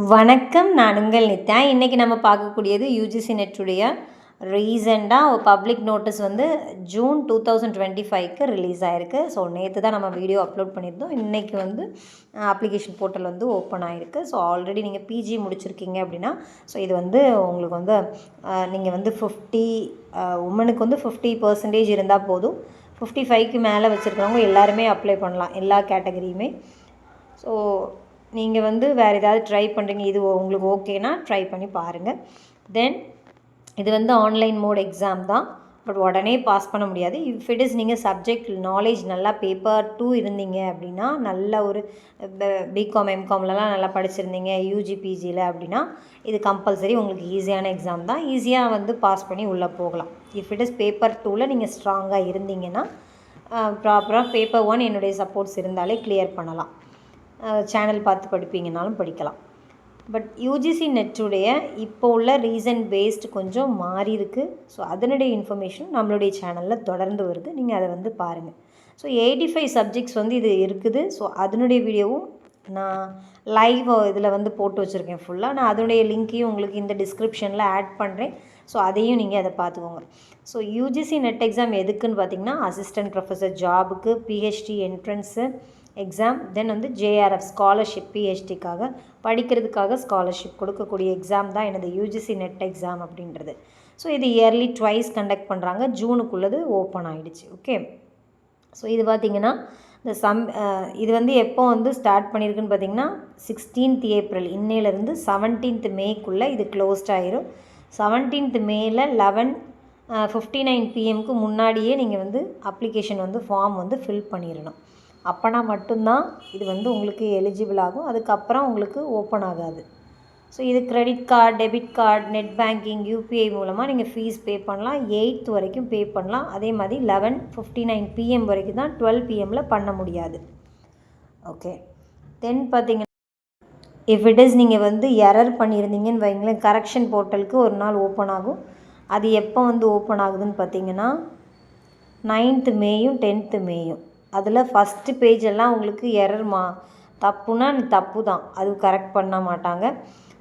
வணக்கம். நான் உங்கள் நித்யா. இன்றைக்கி நம்ம பார்க்கக்கூடியது யூஜிசி நெட்டுடைய ரீசெண்டாக ஒரு பப்ளிக் நோட்டீஸ் வந்து ஜூன் 2025க்கு ரிலீஸ் ஆகிருக்கு. ஸோ நேற்று தான் நம்ம வீடியோ அப்லோட் பண்ணியிருந்தோம். இன்றைக்கி வந்து அப்ளிகேஷன் போர்ட்டல் வந்து ஓப்பன் ஆகிருக்கு. ஸோ ஆல்ரெடி நீங்கள் பிஜி முடிச்சிருக்கீங்க அப்படின்னா ஸோ இது வந்து உங்களுக்கு வந்து நீங்கள் வந்து 50 உமனுக்கு வந்து 50% இருந்தால் போதும். 55க்கு மேலே வச்சுருக்கிறவங்க எல்லாருமே அப்ளை பண்ணலாம், எல்லா கேட்டகரியுமே. ஸோ நீங்கள் வந்து வேறு ஏதாவது ட்ரை பண்ணுறீங்க, இது உங்களுக்கு ஓகேனா ட்ரை பண்ணி பாருங்கள். தென் இது வந்து ஆன்லைன் மோட் எக்ஸாம் தான், பட் உடனே பாஸ் பண்ண முடியாது. இஃப் இட் இஸ் நீங்கள் சப்ஜெக்ட் நாலேஜ் நல்லா பேப்பர் 2 இருந்தீங்க அப்படின்னா, நல்ல ஒரு பிகாம் எம்காம்லலாம் நல்லா படிச்சிருந்தீங்க யூஜி பிஜியில் அப்படின்னா இது கம்பல்சரி உங்களுக்கு ஈஸியான எக்ஸாம் தான். ஈஸியாக வந்து பாஸ் பண்ணி உள்ளே போகலாம். இஃப் இட் இஸ் பேப்பர் 2ல் நீங்கள் ஸ்ட்ராங்காக இருந்தீங்கன்னா ப்ராப்பராக பேப்பர் 1 என்னுடைய சப்போர்ட்ஸ் இருந்தாலே கிளியர் பண்ணலாம். சேனல் பார்த்து படிப்பீங்கனாலும் படிக்கலாம். பட் யூஜிசி நெட்டுடைய இப்போ உள்ள ரீசன் பேஸ்டு கொஞ்சம் மாறி இருக்குது. ஸோ அதனுடைய இன்ஃபர்மேஷன் நம்மளுடைய சேனலில் தொடர்ந்து வருது, நீங்கள் அதை வந்து பாருங்கள். ஸோ 85 சப்ஜெக்ட்ஸ் வந்து இது இருக்குது. ஸோ அதனுடைய வீடியோவும் நான் லைவ் இதில் வந்து போட்டு வச்சுருக்கேன் ஃபுல்லாக. நான் அதனுடைய லிங்க்கையும் உங்களுக்கு இந்த டிஸ்கிரிப்ஷனில் ஆட் பண்ணுறேன். ஸோ அதையும் நீங்கள் அதை பார்த்துக்கோங்க. ஸோ யூஜிசி நெட் எக்ஸாம் எதுக்குன்னு பார்த்திங்கன்னா, அசிஸ்டன்ட் ப்ரொஃபஸர் ஜாபுக்கு, பிஹெச்டி என்ட்ரன்ஸு எக்ஸாம், தென் வந்து ஜேஆர்எஃப் ஸ்காலர்ஷிப், பிஹெச்டிக்காக படிக்கிறதுக்காக ஸ்காலர்ஷிப் கொடுக்கக்கூடிய எக்ஸாம் தான் எனது யூஜிசி நெட் எக்ஸாம் அப்படின்றது. ஸோ இது இயர்லி ட்வைஸ் கண்டக்ட் பண்ணுறாங்க. ஜூனுக்குள்ளது ஓப்பன் ஆகிடுச்சு. ஓகே. ஸோ இது பார்த்திங்கன்னா இந்த இது வந்து எப்போ வந்து ஸ்டார்ட் பண்ணியிருக்குன்னு பார்த்திங்கன்னா 16th ஏப்ரல் இன்னையிலேருந்து 17th மேக்குள்ளே இது க்ளோஸ்ட் ஆகிரும். 17th மேல 11:59 PM முன்னாடியே நீங்கள் வந்து அப்ளிகேஷன் வந்து ஃபார்ம் வந்து ஃபில் பண்ணிடணும். அப்போனா மட்டும்தான் இது வந்து உங்களுக்கு எலிஜிபிள் ஆகும். அதுக்கப்புறம் உங்களுக்கு ஓப்பன் ஆகாது. ஸோ இது credit card, debit card, net banking, UPI மூலமாக நீங்கள் ஃபீஸ் பே பண்ணலாம். 8th வரைக்கும் பே பண்ணலாம். அதே மாதிரி 11:59 PM வரைக்கும் தான், 12 PMல பண்ண முடியாது. ஓகே. தென் பார்த்தீங்கன்னா, இஃப் இட் இஸ் நீங்கள் வந்து எரர் பண்ணியிருந்தீங்கன்னு வைங்களேன், கரெக்ஷன் போர்ட்டலுக்கு ஒரு நாள் ஓப்பன் ஆகும். அது எப்போ வந்து ஓப்பன் ஆகுதுன்னு பார்த்தீங்கன்னா 9th மேயும் 10th மேயும். அதில் ஃபஸ்ட்டு பேஜ் எல்லாம் உங்களுக்கு எரர் தப்புனா தப்பு தான், அது கரெக்ட் பண்ண மாட்டாங்க.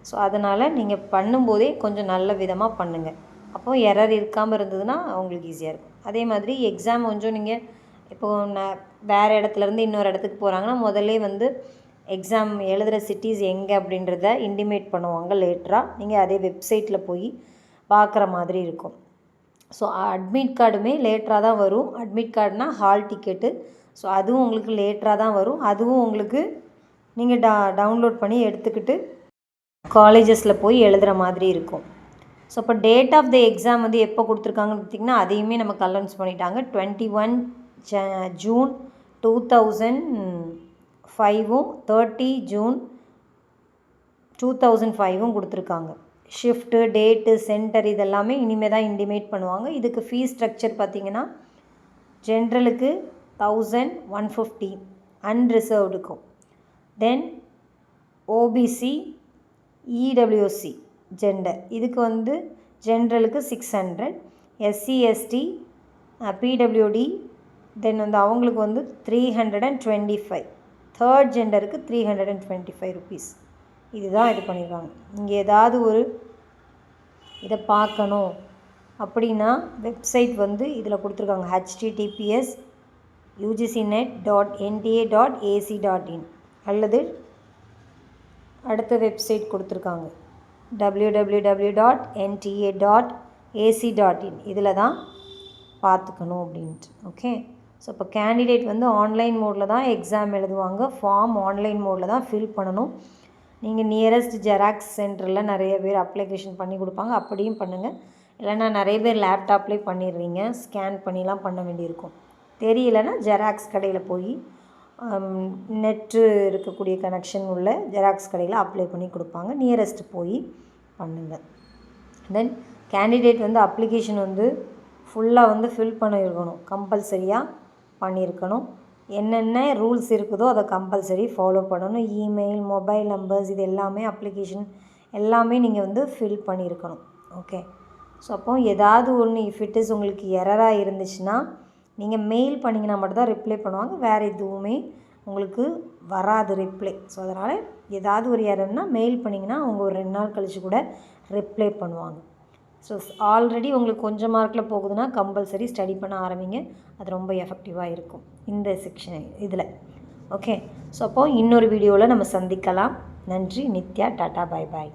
ஸோ அதனால் நீங்கள் பண்ணும்போதே கொஞ்சம் நல்ல விதமாக பண்ணுங்கள். அப்போது எரர் இருக்காமல் இருந்ததுன்னா உங்களுக்கு ஈஸியாக இருக்கும். அதே மாதிரி எக்ஸாம் கொஞ்சம் நீங்கள் இப்போது வேறு இடத்துலேருந்து இன்னொரு இடத்துக்கு போகிறாங்கன்னா முதல்ல வந்து எக்ஸாம் எழுதுகிற சிட்டிஸ் எங்கே அப்படின்றத இன்டிமேட் பண்ணுவாங்க லேட்டராக. நீங்கள் அதே வெப்சைட்டில் போய் பார்க்குற மாதிரி இருக்கும். ஸோ அட்மிட் கார்டுமே லேட்டராக தான் வரும். அட்மிட் கார்டுனால் ஹால் டிக்கெட்டு. ஸோ அதுவும் உங்களுக்கு லேட்டராக தான் வரும். அதுவும் உங்களுக்கு நீங்கள் டவுன்லோட் பண்ணி எடுத்துக்கிட்டு காலேஜஸில் போய் எழுதுகிற மாதிரி இருக்கும். ஸோ இப்போ டேட் ஆஃப் த எக்ஸாம் வந்து எப்போ கொடுத்துருக்காங்கன்னு பார்த்திங்கன்னா, அதையுமே நமக்கு அனௌன்ஸ் பண்ணிட்டாங்க. 21 ஜூன் 2005 30 ஜூன் 2005 கொடுத்துருக்காங்க. ஷிஃப்ட்டு, டேட்டு, சென்டர் இதெல்லாமே இனிமேல் தான் இன்டிமேட் பண்ணுவாங்க. இதுக்கு ஃபீஸ் ஸ்ட்ரக்சர் பார்த்திங்கன்னா, ஜென்ரலுக்கு 1150 அன்ரிசர்வ்டுக்கும், தென் ஓபிசி, இடபிள்யூசி ஜெண்டர் இதுக்கு வந்து ஜென்ரலுக்கு 600, எஸ்சி எஸ்டி, பிடபிள்யூடி தென் வந்து அவங்களுக்கு வந்து 325, தேர்ட் ஜெண்டருக்கு 325 rupees. இதுதான் இது பண்ணியிருக்காங்க. இங்கே ஏதாவது ஒரு இதை பார்க்கணும் அப்படின்னா வெப்சைட் வந்து இதில் கொடுத்துருக்காங்க, https://ugcnet.nta.ac.in அல்லது அடுத்த வெப்சைட் கொடுத்துருக்காங்க www.nta.ac.in. இதில் தான் பார்த்துக்கணும் அப்படின்ட்டு. ஓகே. ஸோ இப்போ கேண்டிடேட் வந்து ஆன்லைன் மோடில் தான் எக்ஸாம் எழுதுவாங்க. ஃபார்ம் ஆன்லைன் மோடில் தான் ஃபில் பண்ணணும். நீங்கள் நியரஸ்ட் ஜெராக்ஸ் சென்டரில் நிறைய பேர் அப்ளிகேஷன் பண்ணி கொடுப்பாங்க, அப்படியும் பண்ணுங்கள். இல்லைன்னா நிறைய பேர் லேப்டாப்லேயே பண்ணிடுவீங்க, ஸ்கேன் பண்ணிலாம் பண்ண வேண்டியிருக்கும். தெரியலைன்னா ஜெராக்ஸ் கடையில் போய் நெட்டு இருக்கக்கூடிய கனெக்ஷன் உள்ள ஜெராக்ஸ் கடையில் அப்ளை பண்ணி கொடுப்பாங்க, நியரஸ்ட் போய் பண்ணுங்கள். தென் கேண்டிடேட் வந்து அப்ளிகேஷன் வந்து ஃபுல்லாக வந்து ஃபில் பண்ணியிருக்கணும், கம்பல்சரியாக பண்ணியிருக்கணும். என்னென்ன ரூல்ஸ் இருக்குதோ அதை கம்பல்சரி ஃபாலோ பண்ணணும். இமெயில், மொபைல் நம்பர்ஸ் இது எல்லாமே அப்ளிகேஷன் எல்லாமே நீங்கள் வந்து ஃபில் பண்ணியிருக்கணும். ஓகே. ஸோ அப்போ ஏதாவது ஒன்று இஃப் இட் இஸ் உங்களுக்கு எரராக இருந்துச்சுன்னா நீங்கள் மெயில் பண்ணிங்கன்னா மட்டும்தான் ரிப்ளை பண்ணுவாங்க. வேறு எதுவுமே உங்களுக்கு வராது ரிப்ளை. ஸோ அதனால் ஏதாவது ஒரு எரர்னால் மெயில் பண்ணிங்கன்னா அவங்க ஒரு 2 நாள் கழித்து கூட ரிப்ளை பண்ணுவாங்க. ஸோ ஆல்ரெடி உங்களுக்கு கொஞ்சம் மார்க்கில் போகுதுன்னா கம்பல்சரி ஸ்டடி பண்ண ஆரம்பிங்க. அது ரொம்ப எஃபெக்டிவாக இருக்கும் இந்த செக்ஷன் இதில். ஓகே, ஸோ அப்போது இன்னொரு வீடியோவில் நம்ம சந்திக்கலாம். நன்றி. நித்யா. டாட்டா. பாய் பாய்.